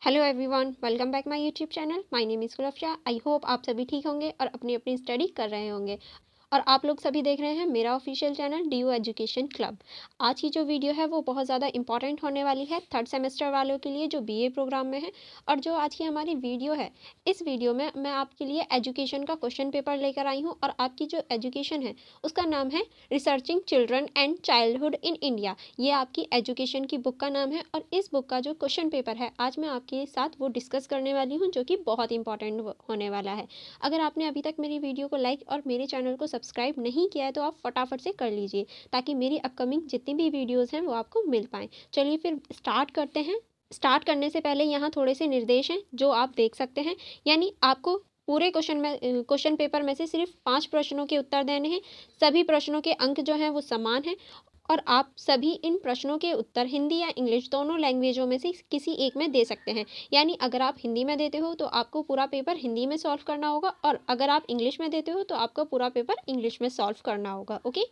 Hello everyone, welcome back my YouTube channel. My name is Gulfsha. I hope आप सभी ठीक होंगे और अपनी अपनी स्टडी कर रहे होंगे और आप लोग सभी देख रहे हैं मेरा official channel D you education club. आज की जो वीडियो है वो बहुत ज़्यादा इंपॉर्टेंट होने वाली है थर्ड सेमेस्टर वालों के लिए जो बीए प्रोग्राम में है। और जो आज की हमारी वीडियो है, इस वीडियो में मैं आपके लिए एजुकेशन का क्वेश्चन पेपर लेकर आई हूँ और आपकी जो एजुकेशन है उसका नाम है researching children and childhood in India. ये आपकी एजुकेशन की बुक का नाम है और इस बुक का जो क्वेश्चन पेपर है आज मैं आपके साथ वो डिस्कस करने वाली हूँ, जो कि बहुत इंपॉर्टेंट होने वाला है। अगर आपने अभी तक मेरी वीडियो को लाइक और मेरे चैनल को सब्सक्राइब नहीं किया है तो आप फटाफट से कर लीजिए, ताकि मेरी अपकमिंग जितनी भी वीडियोस हैं वो आपको मिल पाएँ। चलिए फिर स्टार्ट करते हैं। स्टार्ट करने से पहले यहाँ थोड़े से निर्देश हैं जो आप देख सकते हैं। यानी आपको पूरे क्वेश्चन पेपर में से सिर्फ 5 प्रश्नों के उत्तर देने हैं। सभी प्रश्नों के अंक जो हैं वो समान हैं और आप सभी इन प्रश्नों के उत्तर हिंदी या इंग्लिश दोनों लैंग्वेजों में से किसी एक में दे सकते हैं। यानी अगर आप हिंदी में देते हो तो आपको पूरा पेपर हिंदी में सॉल्व करना होगा और अगर आप इंग्लिश में देते हो तो आपका पूरा पेपर इंग्लिश में सॉल्व करना होगा। ओके,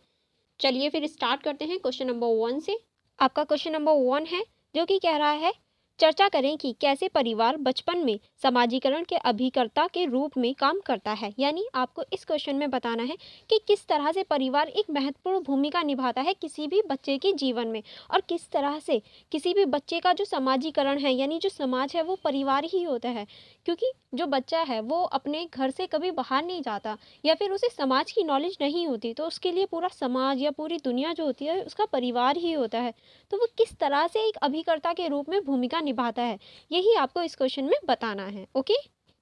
चलिए फिर स्टार्ट करते हैं क्वेश्चन नंबर 1 से। आपका क्वेश्चन नंबर 1 है जो कि कह रहा है, चर्चा करें कि कैसे परिवार बचपन में समाजीकरण के अभिकर्ता के रूप में काम करता है। यानी आपको इस क्वेश्चन में बताना है कि किस तरह से परिवार एक महत्वपूर्ण भूमिका निभाता है किसी भी बच्चे के जीवन में और किस तरह से किसी भी बच्चे का जो समाजीकरण है, यानी जो समाज है वो परिवार ही होता है। क्योंकि जो बच्चा है वो अपने घर से कभी बाहर नहीं जाता या फिर उसे समाज की नॉलेज नहीं होती, तो उसके लिए पूरा समाज या पूरी दुनिया जो होती है उसका परिवार ही होता है। तो वो किस तरह से एक अभिकर्ता के रूप में भूमिका निभाता है, यही आपको इस क्वेश्चन में बताना है। ओके,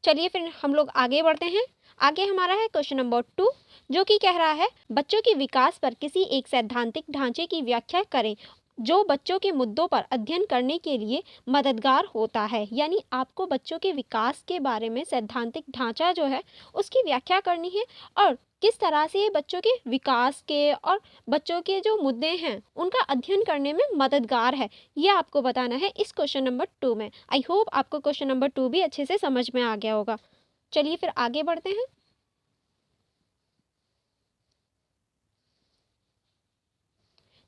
चलिए फिर हम लोग आगे बढ़ते हैं। आगे हमारा है क्वेश्चन नंबर 2 जो कि कह रहा है, बच्चों के विकास पर किसी एक सैद्धांतिक ढांचे की व्याख्या करें जो बच्चों के मुद्दों पर अध्ययन करने के लिए मददगार होता है। यानी आपको बच्चों के विकास के बारे में सैद्धांतिक ढांचा जो है उसकी व्याख्या करनी है और किस तरह से ये बच्चों के विकास के और बच्चों के जो मुद्दे हैं उनका अध्ययन करने में मददगार है, ये आपको बताना है इस क्वेश्चन नंबर 2 में। आई होप आपको क्वेश्चन नंबर 2 भी अच्छे से समझ में आ गया होगा। चलिए फिर आगे बढ़ते हैं।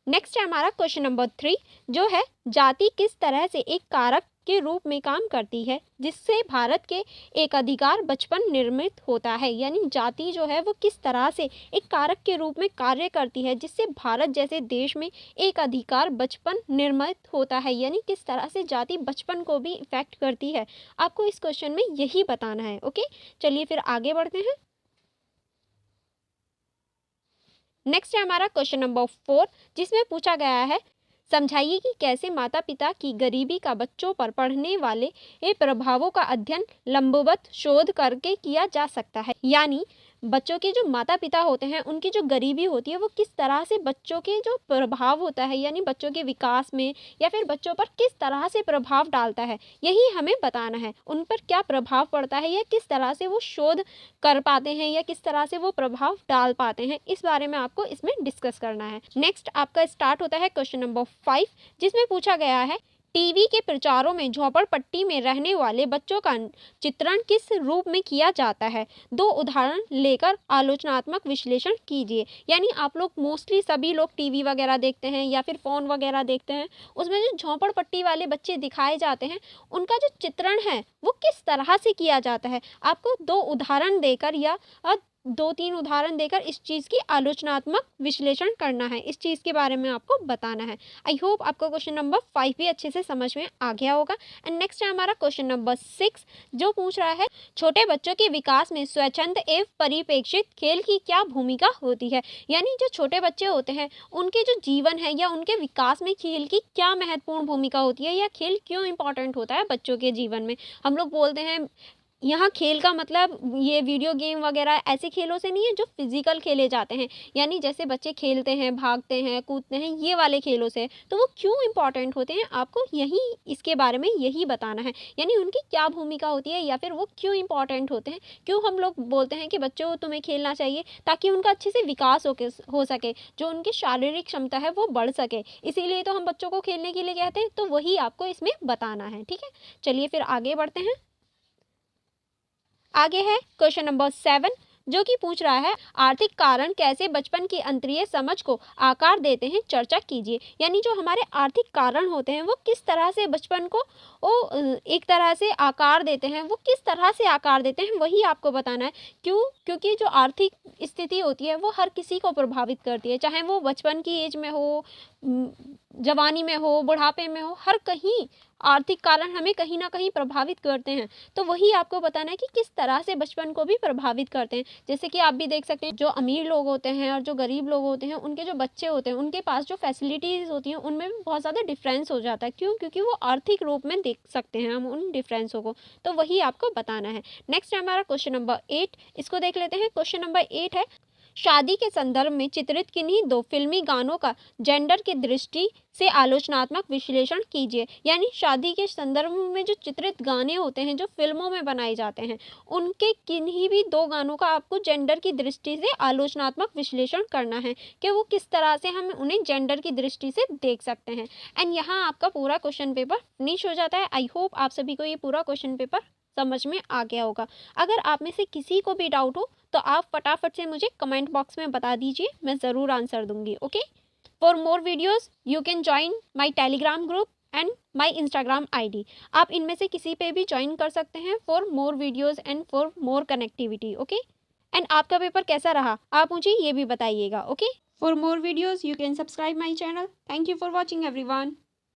नेक्स्ट है हमारा क्वेश्चन नंबर 3 जो है, जाति किस तरह से एक कारक के रूप में काम करती है जिससे भारत के एक अधिकार बचपन निर्मित होता है। यानी जाति जो है वो किस तरह से एक कारक के रूप में कार्य करती है जिससे भारत जैसे देश में एक अधिकार बचपन निर्मित होता है। यानी किस तरह से जाति बचपन को भी इफेक्ट करती है, आपको इस क्वेश्चन में यही बताना है। ओके, चलिए फिर आगे बढ़ते हैं। नेक्स्ट है हमारा क्वेश्चन नंबर 4 जिसमें पूछा गया है, समझाइए कि कैसे माता पिता की गरीबी का बच्चों पर पड़ने वाले प्रभावों का अध्ययन लंबवत शोध करके किया जा सकता है। यानी बच्चों के जो माता पिता होते हैं उनकी जो गरीबी होती है वो किस तरह से बच्चों के जो प्रभाव होता है, यानी बच्चों के विकास में या फिर बच्चों पर किस तरह से प्रभाव डालता है, यही हमें बताना है। उन पर क्या प्रभाव पड़ता है या किस तरह से वो शोध कर पाते हैं या किस तरह से वो प्रभाव डाल पाते हैं, इस बारे में आपको इसमें डिस्कस करना है। नेक्स्ट आपका स्टार्ट होता है क्वेश्चन नंबर 5 जिसमें पूछा गया है, टीवी के प्रचारों में झोपड़पट्टी में रहने वाले बच्चों का चित्रण किस रूप में किया जाता है। 2 उदाहरण लेकर आलोचनात्मक विश्लेषण कीजिए। यानी आप लोग मोस्टली सभी लोग टीवी वगैरह देखते हैं या फिर फ़ोन वगैरह देखते हैं, उसमें जो झोपड़पट्टी वाले बच्चे दिखाए जाते हैं उनका जो चित्रण है वो किस तरह से किया जाता है। आपको 2 उदाहरण देकर या 2-3 उदाहरण देकर इस चीज़ की आलोचनात्मक विश्लेषण करना है, इस चीज़ के बारे में आपको बताना है। आई होप आपको क्वेश्चन नंबर 5 भी अच्छे से समझ में आ गया होगा। एंड नेक्स्ट है हमारा क्वेश्चन नंबर 6 जो पूछ रहा है, छोटे बच्चों के विकास में स्वच्छंद एवं परिप्रेक्षित खेल की क्या भूमिका होती है। यानी जो छोटे बच्चे होते हैं उनके जो जीवन है या उनके विकास में खेल की क्या महत्वपूर्ण भूमिका होती है या खेल क्यों इंपॉर्टेंट होता है बच्चों के जीवन में। हम लोग बोलते हैं यहाँ खेल का मतलब ये वीडियो गेम वगैरह ऐसे खेलों से नहीं है जो फिजिकल खेले जाते हैं, यानी जैसे बच्चे खेलते हैं, भागते हैं, कूदते हैं, ये वाले खेलों से। तो वो क्यों इम्पॉर्टेंट होते हैं आपको यही इसके बारे में यही बताना है। यानी उनकी क्या भूमिका होती है या फिर वो क्यों इम्पॉर्टेंट होते हैं, क्यों हम लोग बोलते हैं कि बच्चों तुम्हें खेलना चाहिए ताकि उनका अच्छे से विकास हो सके, जो उनकी शारीरिक क्षमता है वो बढ़ सके। इसीलिए तो हम बच्चों को खेलने के लिए कहते हैं, तो वही आपको इसमें बताना है। ठीक है, चलिए फिर आगे बढ़ते हैं। आगे है क्वेश्चन नंबर 7 जो कि पूछ रहा है आर्थिक कारण कैसे बचपन की अंतरीय समझ को आकार देते हैं, चर्चा कीजिए। यानी जो हमारे आर्थिक कारण होते हैं वो किस तरह से बचपन को एक तरह से आकार देते हैं, वो किस तरह से आकार देते हैं वही आपको बताना है। क्यों? क्योंकि जो आर्थिक स्थिति होती है वो हर किसी को प्रभावित करती है, चाहे वो बचपन की एज में हो, जवानी में हो, बुढ़ापे में हो, हर कहीं आर्थिक कारण हमें कहीं ना कहीं प्रभावित करते हैं। तो वही आपको बताना है कि किस तरह से बचपन को भी प्रभावित करते हैं। जैसे कि आप भी देख सकते हैं, जो अमीर लोग होते हैं और जो गरीब लोग होते हैं, उनके जो बच्चे होते हैं उनके पास जो फैसिलिटीज़ होती हैं उनमें भी बहुत ज़्यादा डिफरेंस हो जाता है। क्यों? क्योंकि वो आर्थिक रूप में देख सकते हैं हम उन डिफरेंसों को। तो वही आपको बताना है। नेक्स्ट है हमारा क्वेश्चन नंबर 8। इसको देख लेते हैं। क्वेश्चन नंबर 8 है, शादी के संदर्भ में चित्रित किन्हीं दो फिल्मी गानों का जेंडर की दृष्टि से आलोचनात्मक विश्लेषण कीजिए। यानी शादी के संदर्भ में जो चित्रित गाने होते हैं जो फिल्मों में बनाए जाते हैं, उनके किन्हीं भी दो गानों का आपको जेंडर की दृष्टि से आलोचनात्मक विश्लेषण करना है कि वो किस तरह से हम उन्हें जेंडर की दृष्टि से देख सकते हैं। एंड यहाँ आपका पूरा क्वेश्चन पेपर फिनिश हो जाता है। आई होप आप सभी को ये पूरा क्वेश्चन पेपर समझ में आ गया होगा। अगर आप में से किसी को भी डाउट हो तो आप फटाफट से मुझे कमेंट बॉक्स में बता दीजिए, मैं ज़रूर आंसर दूंगी। Okay, for more videos you can join my Telegram group and my Instagram ID. आप इनमें से किसी पे भी ज्वाइन कर सकते हैं for more videos and for more connectivity. Okay, and आपका पेपर कैसा रहा आप मुझे ये भी बताइएगा। Okay, for more videos you can subscribe my channel. Thank you for watching everyone.